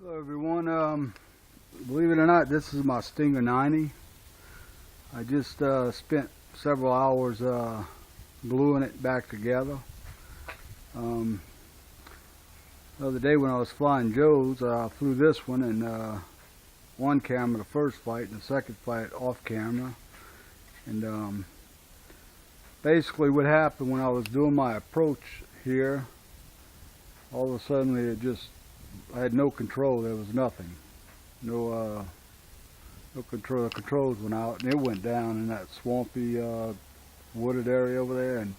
Hello everyone. Believe it or not, this is my Stinger 90. I just spent several hours gluing it back together. The other day when I was flying Joe's, I flew this one in on camera the first flight and the second flight off camera. And basically what happened when I was doing my approach here, all of a sudden I had no control. There was nothing. No control. The controls went out and it went down in that swampy wooded area over there. And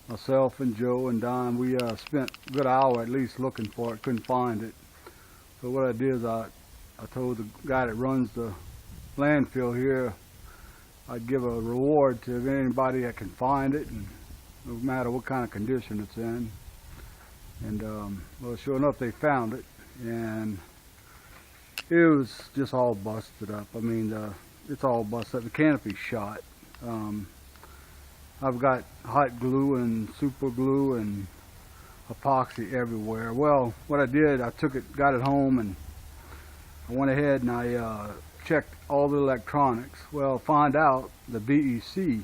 myself and Joe and Don, we spent a good hour at least looking for it. Couldn't find it. So what I did is I told the guy that runs the landfill here I'd give a reward to anybody that can find it, and no matter what kind of condition it's in. And well, sure enough, they found it, and it was just all busted up. I mean, it's all busted up. The canopy's shot. I've got hot glue and super glue and epoxy everywhere. Well, what I did, I got it home, and I went ahead and I checked all the electronics. Well, find out the BEC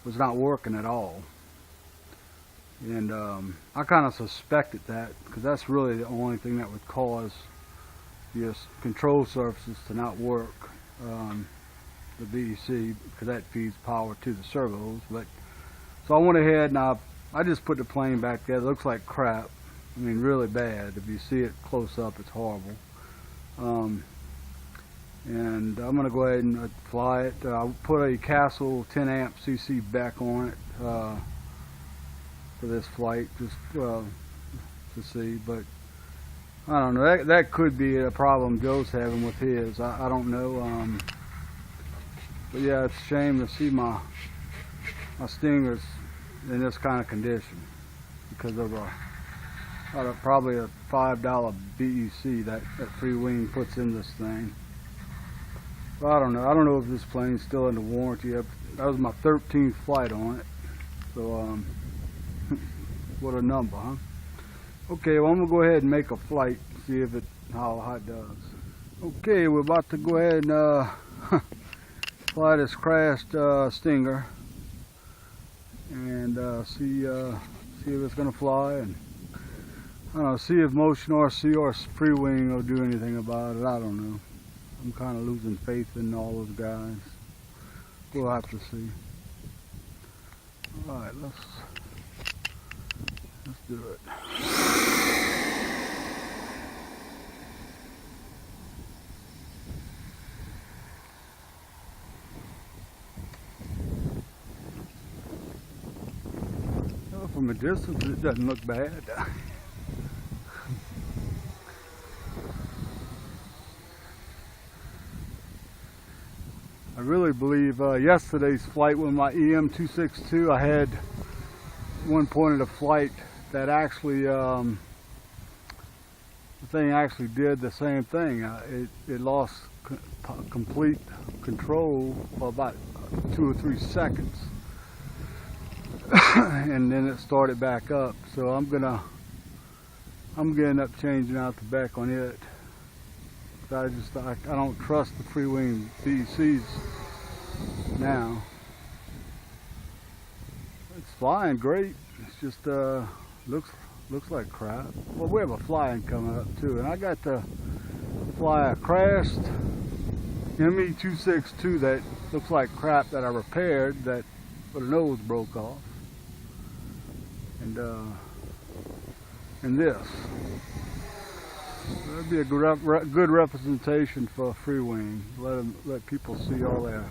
was not working at all. And I kind of suspected that, because that's really the only thing that would cause your control surfaces to not work, the BEC, because that feeds power to the servos. But so I went ahead and I just put the plane back there. It looks like crap. I mean, really bad. If you see it close up, it's horrible. And I'm going to go ahead and fly it. I'll put a Castle 10 amp CC back on it for this flight, just to see. But I don't know, that could be a problem Joe's having with his. I don't know. But yeah, it's a shame to see my Stingers in this kind of condition because of probably a $5 BEC that FreeWing puts in this thing. Well, I don't know. I don't know if this plane's still under warranty. That was my 13th flight on it. So what a number, huh? Okay, well, I'm gonna go ahead and make a flight, see if how it does. Okay, we're about to go ahead and fly this crashed Stinger and see if it's gonna fly, and I don't know, see if MotionRC or FreeWing will do anything about it. I don't know. I'm kind of losing faith in all those guys. We'll have to see. All right, let's do it. Well, from a distance, it doesn't look bad. I really believe yesterday's flight with my EM262, I had one point of the flight that actually, the thing actually did the same thing. It lost complete control for about 2 or 3 seconds. And then it started back up. So I'm gonna end up changing out the back on it. I don't trust the FreeWing BECs now. It's flying great. It's just looks like crap. Well, we have a flying coming up too, and I got to fly a crashed ME262 that looks like crap that I repaired, that the nose broke off, and this. That'd be a good representation for FreeWing. Let people see all their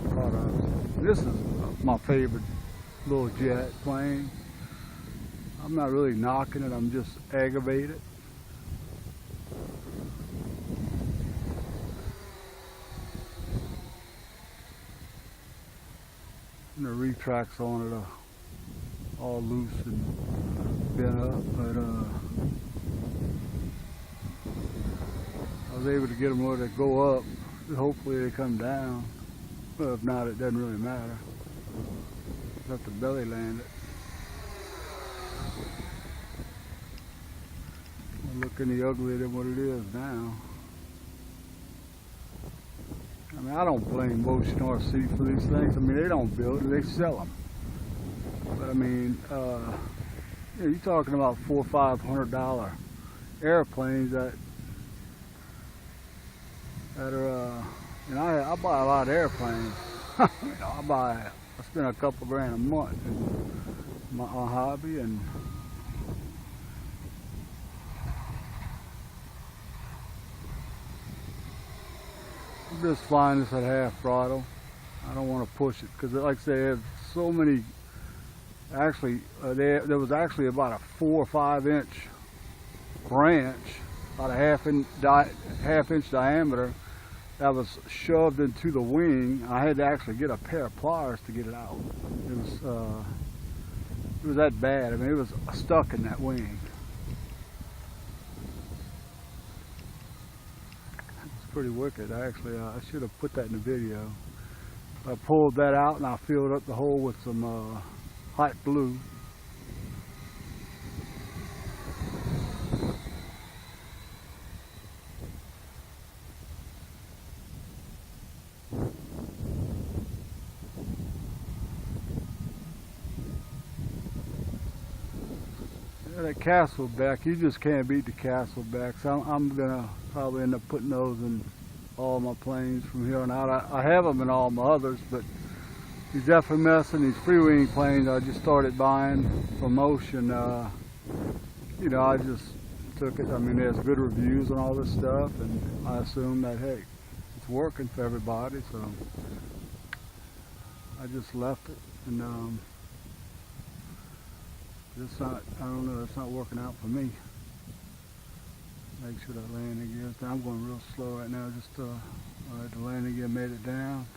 products. This is my favorite little jet plane. I'm not really knocking it. I'm just aggravated. And the retracts on it are all loose and bent up, but I was able to get them where they go up. Hopefully they come down. Well, if not, it doesn't really matter. Just have to belly land it. look any uglier than what it is now. I mean, I don't blame MotionRC for these things. I mean, they don't build it, they sell them. But I mean, you're talking about $400 or $500 airplanes that are, and I buy a lot of airplanes. You know, I spend a couple grand a month in my hobby, and I'm just flying this at half throttle. I don't want to push it because, like I say, they have so many. Actually, there was actually about a 4 or 5 inch branch, about a half inch diameter, that was shoved into the wing. I had to actually get a pair of pliers to get it out. It was that bad. I mean, it was stuck in that wing. It's pretty wicked. I should have put that in the video. I pulled that out and I filled up the hole with some hot glue. Yeah, that Castleback, you just can't beat the Castlebacks. I'm gonna probably end up putting those in all my planes from here on out. I have them in all my others, but these FMS and these FreeWing planes I just started buying from Motion. You know, I just took it. I mean, there's good reviews and all this stuff, and I assume that, hey, it's working for everybody, so I just left it. And it's not, I don't know, it's not working out for me. Make sure that landing gear's down. I'm going real slow right now. Just all right, the landing gear made it down.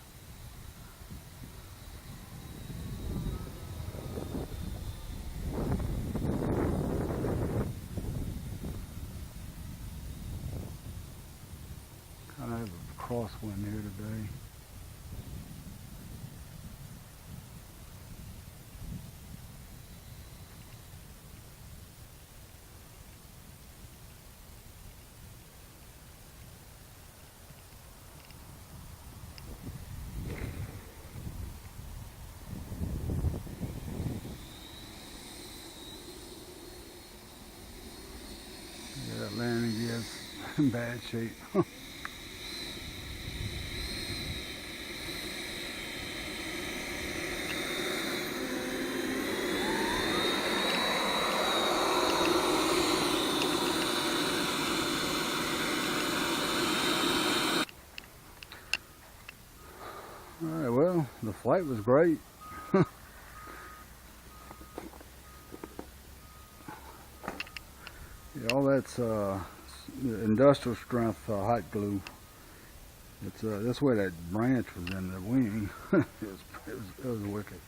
Kind of have a crosswind here today. Yeah, that landing gear's in bad shape. Alright, well, the flight was great. Yeah, all that's industrial strength hot glue. It's that's where that branch was in the wing. it was wicked.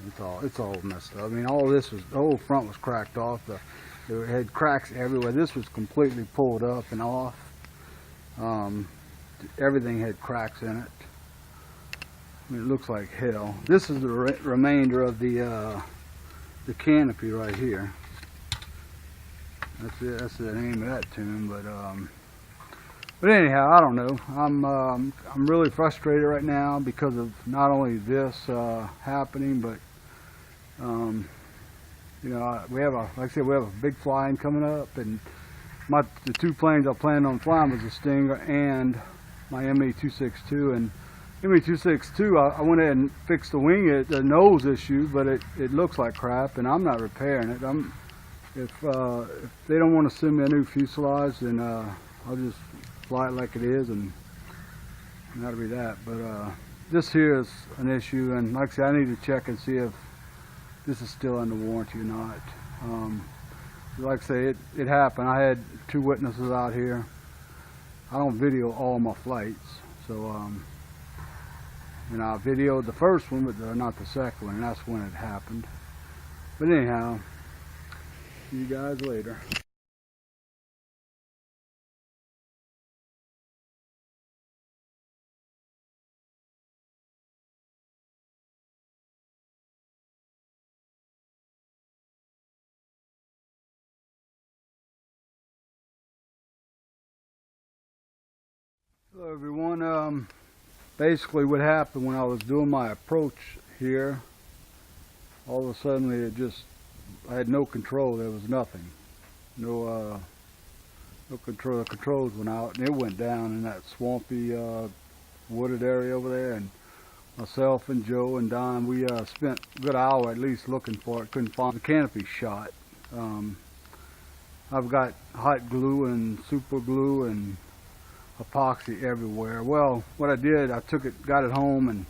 It's all messed up. I mean, all this was, the whole front was cracked off. It had cracks everywhere. This was completely pulled up and off. Everything had cracks in it. I mean, it looks like hell. This is the remainder of the canopy right here. That's it. That's the name of that tune. But anyhow, I don't know. I'm really frustrated right now because of not only this happening, but you know, we have like I said, we have a big flying coming up, and the 2 planes I planned on flying was the Stinger and my ME-262. And ME-262, I went ahead and fixed the wing, the nose issue, but it looks like crap, and I'm not repairing it. If they don't want to send me a new fuselage, then I'll just fly it like it is, and that'll be that. But this here is an issue, and like I said, I need to check and see if this is still under warranty or not. Like I say, it happened. I had 2 witnesses out here. I don't video all my flights, so you know, I videoed the first one, but not the second one, and that's when it happened. But anyhow, see you guys later. Hello everyone. Basically what happened when I was doing my approach here, all of a sudden I had no control. There was nothing. No control. The controls went out and it went down in that swampy wooded area over there, and myself and Joe and Don, we spent a good hour at least looking for it. Couldn't find the canopy shot. I've got hot glue and super glue and epoxy everywhere. Well, what I did, I got it home, and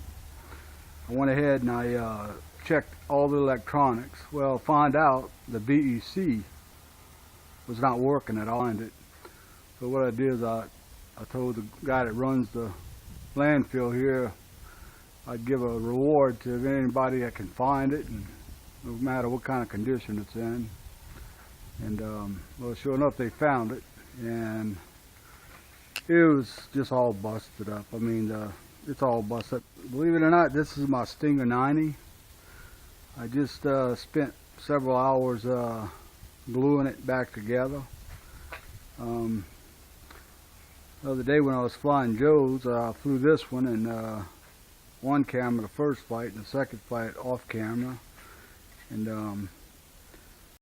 I went ahead and I checked all the electronics. Well, find out the BEC was not working at all. So what I did is I told the guy that runs the landfill here I'd give a reward to anybody that can find it, and no matter what kind of condition it's in. And well, sure enough, they found it, and it was just all busted up. I mean, it's all busted up. Believe it or not, this is my Stinger 90. I just spent several hours gluing it back together. The other day when I was flying Joe's, I flew this one in one camera the first flight, and the second flight off camera. And